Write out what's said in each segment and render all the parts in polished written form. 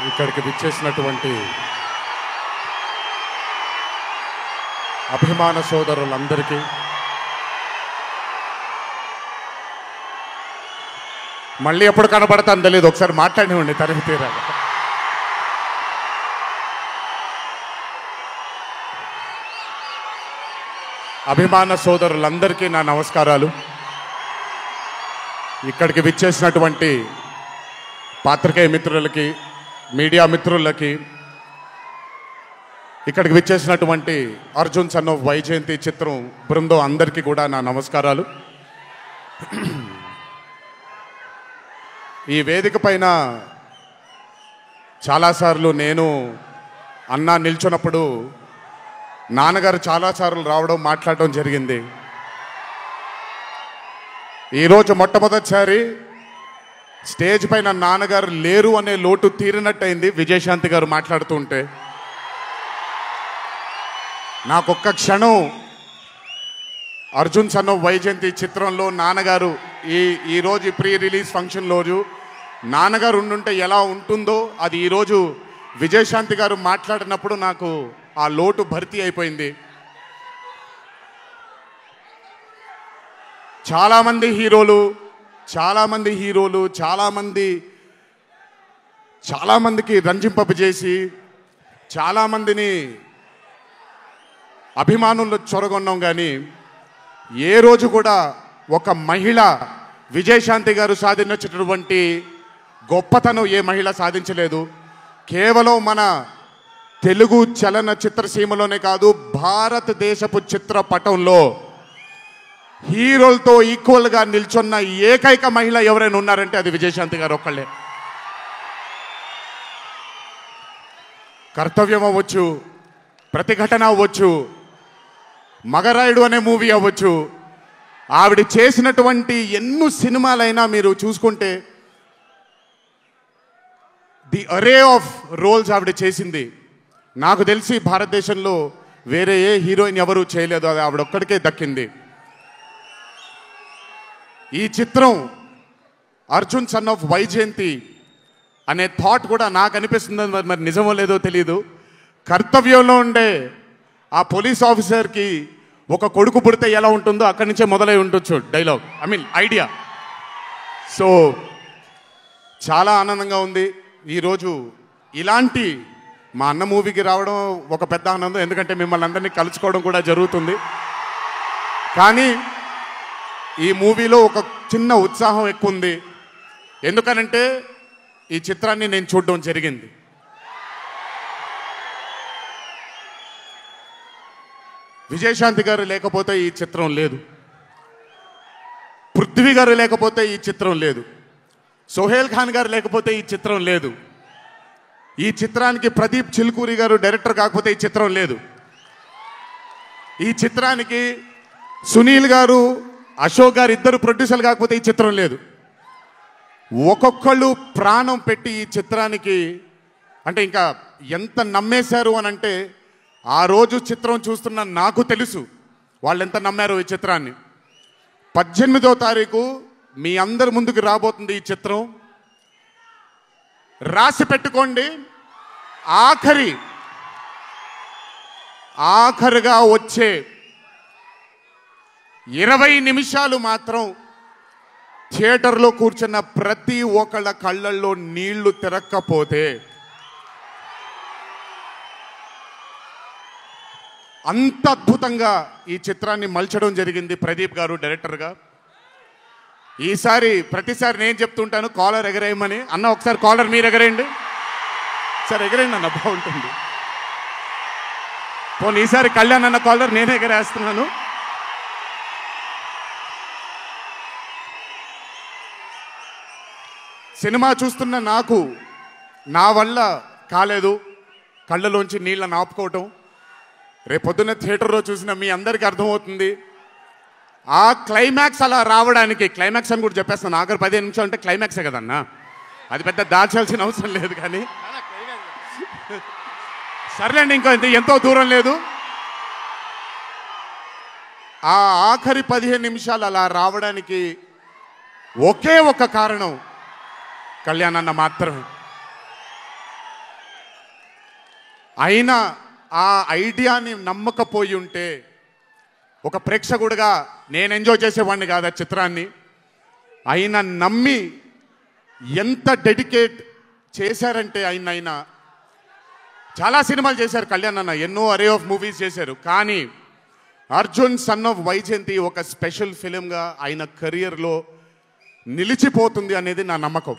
ఇక్కడికి విచ్చేసినటువంటి అభిమాన సోదరులందరికీ మళ్ళీ ఎప్పుడు కనబడతాను తెలియదు, ఒకసారి మాట్లాడివ్వండి తనివి తీరాలి. అభిమాన సోదరులందరికీ నా నమస్కారాలు. ఇక్కడికి విచ్చేసినటువంటి పాత్రికేయ మిత్రులకి, మీడియా మిత్రులకి, ఇక్కడికి విచ్చేసినటువంటి అర్జున్ సన్ ఆఫ్ వైజయంతి చిత్రం బృందం అందరికీ కూడా నా నమస్కారాలు. ఈ వేదిక పైన చాలాసార్లు నేను అన్నా నిల్చున్నప్పుడు నాన్నగారు చాలాసార్లు రావడం, మాట్లాడడం జరిగింది. ఈరోజు మొట్టమొదటిసారి స్టేజ్ పైన నాన్నగారు లేరు అనే లోటు తీరినట్టయింది విజయశాంతి గారు మాట్లాడుతూ ఉంటే. నాకొక్క క్షణం అర్జున్ సన్ ఆఫ్ వైజయంతి చిత్రంలో నాన్నగారు ఈరోజు ప్రీ రిలీజ్ ఫంక్షన్ రోజు నాన్నగారు ఉండుంటే ఎలా ఉంటుందో అది ఈరోజు విజయశాంతి గారు మాట్లాడినప్పుడు నాకు ఆ లోటు భర్తీ అయిపోయింది. చాలామంది హీరోలు చాలామందికి రంజింపజేసి చాలామందిని అభిమానుల్లో చొరగొన్నాం, కానీ ఏ రోజు కూడా ఒక మహిళ విజయశాంతి గారు సాధించినటువంటి గొప్పతనం ఏ మహిళ సాధించలేదు. కేవలం మన తెలుగు చలన చిత్రసీమలోనే కాదు, భారతదేశపు చిత్రపటంలో హీరోలతో ఈక్వల్గా నిల్చున్న ఏకైక మహిళ ఎవరైనా ఉన్నారంటే అది విజయశాంతి గారు ఒక్కళ్ళే. కర్తవ్యం అవ్వచ్చు, ప్రతిఘటన అవ్వచ్చు, మగరాయుడు అనే మూవీ అవ్వచ్చు, ఆవిడ చేసినటువంటి ఎన్నో సినిమాలైనా మీరు చూసుకుంటే ది అరే ఆఫ్ రోల్స్ ఆవిడ చేసింది. నాకు తెలిసి భారతదేశంలో వేరే ఏ హీరోయిన్ ఎవరూ చేయలేదు, అది ఆవిడ ఒక్కడికే దక్కింది. ఈ చిత్రం అర్జున్ సన్ ఆఫ్ వైజయంతి అనే థాట్ కూడా నాకు అనిపిస్తుంది, మరి నిజమో లేదో తెలియదు. కర్తవ్యంలో ఉండే ఆ పోలీస్ ఆఫీసర్కి ఒక కొడుకు పుడితే ఎలా ఉంటుందో అక్కడి నుంచే మొదలై ఉండొచ్చు డైలాగ్, ఐడియా. సో చాలా ఆనందంగా ఉంది ఈరోజు ఇలాంటి మా అన్న మూవీకి రావడం ఒక పెద్ద ఆనందం, ఎందుకంటే మిమ్మల్ని అందరినీ కలుసుకోవడం కూడా జరుగుతుంది. కానీ ఈ మూవీలో ఒక చిన్న ఉత్సాహం ఎక్కువ ఉంది, ఎందుకనంటే ఈ చిత్రాన్ని నేను చూడడం జరిగింది. విజయశాంతి గారు లేకపోతే ఈ చిత్రం లేదు, పృథ్వీ గారు లేకపోతే ఈ చిత్రం లేదు, సోహేల్ ఖాన్ గారు లేకపోతే ఈ చిత్రం లేదు, ఈ చిత్రానికి ప్రదీప్ చిల్కూరి గారు డైరెక్టర్ కాకపోతే ఈ చిత్రం లేదు, ఈ చిత్రానికి సునీల్ గారు, అశోక్ గారు ఇద్దరు ప్రొడ్యూసర్లు కాకపోతే ఈ చిత్రం లేదు. ఒక్కొక్కళ్ళు ప్రాణం పెట్టి ఈ చిత్రానికి అంటే ఇంకా ఎంత నమ్మేశారు అని అంటే, ఆ రోజు చిత్రం చూస్తున్న నాకు తెలుసు వాళ్ళు ఎంత నమ్మారు ఈ చిత్రాన్ని. 18వ తారీఖు మీ అందరి ముందుకు రాబోతుంది ఈ చిత్రం. రాసి పెట్టుకోండి, ఆఖరిగా వచ్చే 20 నిమిషాలు మాత్రం థియేటర్లో కూర్చున్న ప్రతి ఒక్కళ్ళ కళ్ళల్లో నీళ్లు తిరక్కపోతే అంత అద్భుతంగా ఈ చిత్రాన్ని మలచడం జరిగింది ప్రదీప్ గారు డైరెక్టర్గా. ప్రతిసారి నేను చెప్తుంటాను కాలర్ ఎగరేయమని. అన్న ఒకసారి కాలర్ మీరు ఎగరేయండి సార్, ఎగరేయండి అన్న, బాగుంటుంది. పోనీ ఈసారి కళ్యాణ్ అన్న కాలర్ నేనే ఎగరేస్తున్నాను. సినిమా చూస్తున్న నాకు నా వల్ల కాలేదు కళ్ళలోంచి నీళ్ళని ఆపుకోవటం. రేపొద్దున్న థియేటర్లో చూసిన మీ అందరికీ అర్థమవుతుంది. ఆ క్లైమాక్స్ అలా రావడానికి, క్లైమాక్స్ అని కూడా చెప్పేస్తాను, ఆఖరి 15 నిమిషాలు అంటే క్లైమాక్సే కదన్నా, అది పెద్ద దాచాల్సిన అవసరం లేదు. కానీ సర్లేండి, ఇంకో ఎంతో దూరం లేదు. ఆ ఆఖరి 15 నిమిషాలు అలా రావడానికి ఒకే ఒక కారణం కళ్యాణ్ అన్న మాత్రమే. అయినా ఆ ఐడియాని నమ్మకపోయి ఉంటే ఒక ప్రేక్షకుడిగా నేను ఎంజాయ్ చేసేవాడిని కాదు ఆ చిత్రాన్ని. అయినా నమ్మి ఎంత డెడికేట్ చేశారంటే ఆయన చాలా సినిమాలు చేశారు కళ్యాణ్ అన్న, ఎన్నో అరే ఆఫ్ మూవీస్ చేశారు. కానీ అర్జున్ సన్ ఆఫ్ వైజయంతి ఒక స్పెషల్ ఫిలింగా ఆయన కెరియర్లో నిలిచిపోతుంది అనేది నా నమ్మకం.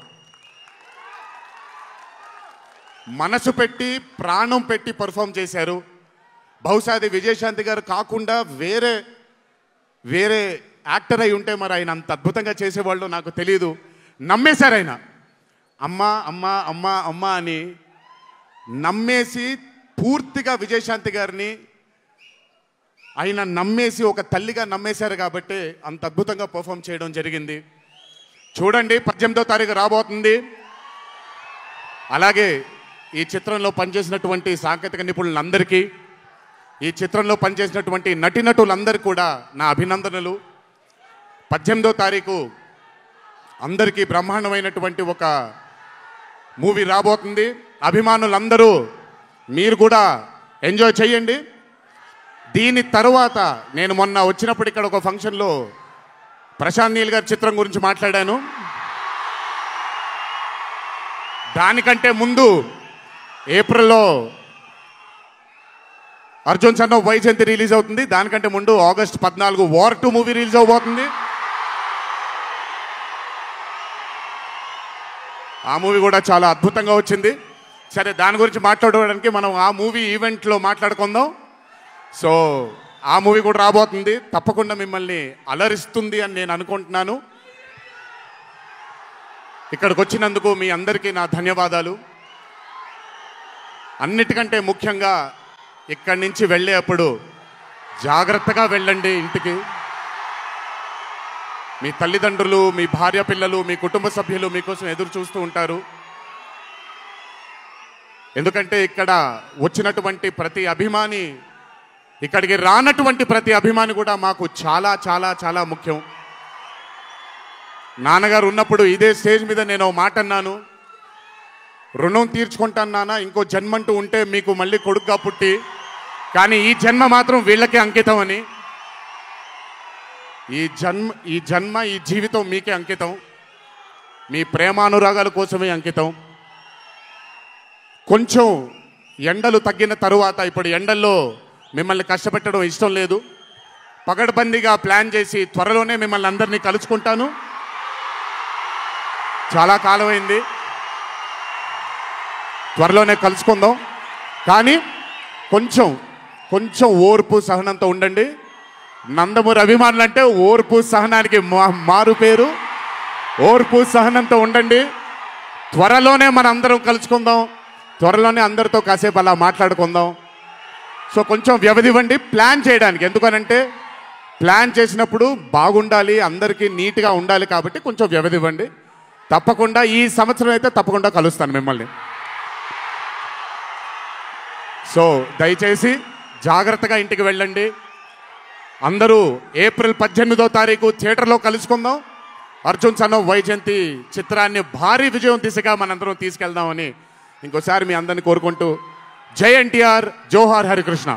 మనసు పెట్టి ప్రాణం పెట్టి పర్ఫామ్ చేశారు. బహుశా అది విజయశాంతి గారు కాకుండా వేరే యాక్టర్ అయి ఉంటే మరి ఆయన అంత అద్భుతంగా చేసేవాళ్ళు నాకు తెలియదు. నమ్మేశారు ఆయన. అమ్మా అమ్మా అమ్మా అమ్మా అని నమ్మేసి పూర్తిగా విజయశాంతి గారిని ఆయన నమ్మేసి ఒక తల్లిగా నమ్మేశారు కాబట్టి అంత అద్భుతంగా పర్ఫామ్ చేయడం జరిగింది. చూడండి 18వ తారీఖు రాబోతుంది. అలాగే ఈ చిత్రంలో పనిచేసినటువంటి సాంకేతిక నిపుణులందరికీ, ఈ చిత్రంలో పనిచేసినటువంటి నటీనటులందరికీ కూడా నా అభినందనలు. 18వ తారీఖు అందరికీ బ్రహ్మాండమైనటువంటి ఒక మూవీ రాబోతుంది. అభిమానులందరూ మీరు కూడా ఎంజాయ్ చేయండి. దీని తరువాత నేను మొన్న వచ్చినప్పుడు ఇక్కడ ఒక ఫంక్షన్లో ప్రశాంత్ నీల్ గారి చిత్రం గురించి మాట్లాడాను. దానికంటే ముందు ఏప్రిల్లో Arjun son of Vyjayanthi release అవుతుంది. దానికంటే ముందు ఆగస్ట్ 14 వార్ 2 మూవీ రిలీజ్ అవబోతుంది. ఆ మూవీ కూడా చాలా అద్భుతంగా వచ్చింది. సరే, దాని గురించి మాట్లాడడానికి మనం ఆ మూవీ ఈవెంట్లో మాట్లాడుకుందాం. సో ఆ మూవీ కూడా రాబోతుంది. తప్పకుండా మిమ్మల్ని అలరిస్తుంది అని నేను అనుకుంటున్నాను. ఇక్కడికి వచ్చినందుకు మీ అందరికీ నా ధన్యవాదాలు. అన్నిటికంటే ముఖ్యంగా ఇక్కడి నుంచి వెళ్ళేటప్పుడు జాగ్రత్తగా వెళ్ళండి ఇంటికి. మీ తల్లిదండ్రులు, మీ భార్య పిల్లలు, మీ కుటుంబ సభ్యులు మీకోసం ఎదురు చూస్తూ ఉంటారు. ఎందుకంటే ఇక్కడ వచ్చినటువంటి ప్రతి అభిమాని, ఇక్కడికి రానటువంటి ప్రతి అభిమాని కూడా మాకు చాలా చాలా చాలా ముఖ్యం. నాన్నగారు ఉన్నప్పుడు ఇదే స్టేజ్ మీద నేను మాట అన్నాను, రుణం తీర్చుకుంటాను నాన్న, ఇంకో జన్మంటూ ఉంటే మీకు మళ్ళీ కొడుకుగా పుట్టి, కానీ ఈ జన్మ మాత్రం వీళ్ళకే అంకితం అని. ఈ జన్మ ఈ జీవితం మీకే అంకితం, మీ ప్రేమానురాగాల కోసమే అంకితం. కొంచెం ఎండలు తగ్గిన తరువాత, ఇప్పుడు ఎండల్లో మిమ్మల్ని కష్టపెట్టడం ఇష్టం లేదు, పగడ్బందీగా ప్లాన్ చేసి త్వరలోనే మిమ్మల్ని అందరినీ కలుసుకుంటాను. చాలా కాలమైంది, త్వరలోనే కలుసుకుందాం. కానీ కొంచెం ఓర్పు సహనంతో ఉండండి. నందమూరి అభిమానులు అంటే ఓర్పు సహనానికి మారు పేరు. ఓర్పు సహనంతో ఉండండి. త్వరలోనే మనం అందరం కలుసుకుందాం, త్వరలోనే అందరితో కాసేపు అలా మాట్లాడుకుందాం. సో కొంచెం వ్యవధి ఇవ్వండి ప్లాన్ చేయడానికి. ఎందుకనంటే ప్లాన్ చేసినప్పుడు బాగుండాలి, అందరికీ నీట్గా ఉండాలి, కాబట్టి కొంచెం వ్యవధి ఇవ్వండి. తప్పకుండా ఈ సంవత్సరం అయితే తప్పకుండా కలుస్తాను మిమ్మల్ని. సో దయచేసి జాగ్రత్తగా ఇంటికి వెళ్ళండి. అందరూ ఏప్రిల్ 18వ తారీఖు థియేటర్లో కలుసుకుందాం. అర్జున్ సన్ ఆఫ్ వైజయంతి చిత్రాన్ని భారీ విజయం దిశగా మనందరం తీసుకెళ్దామని ఇంకోసారి మీ అందరిని కోరుకుంటూ, జై ఎన్టీఆర్, జోహార్ హరికృష్ణ.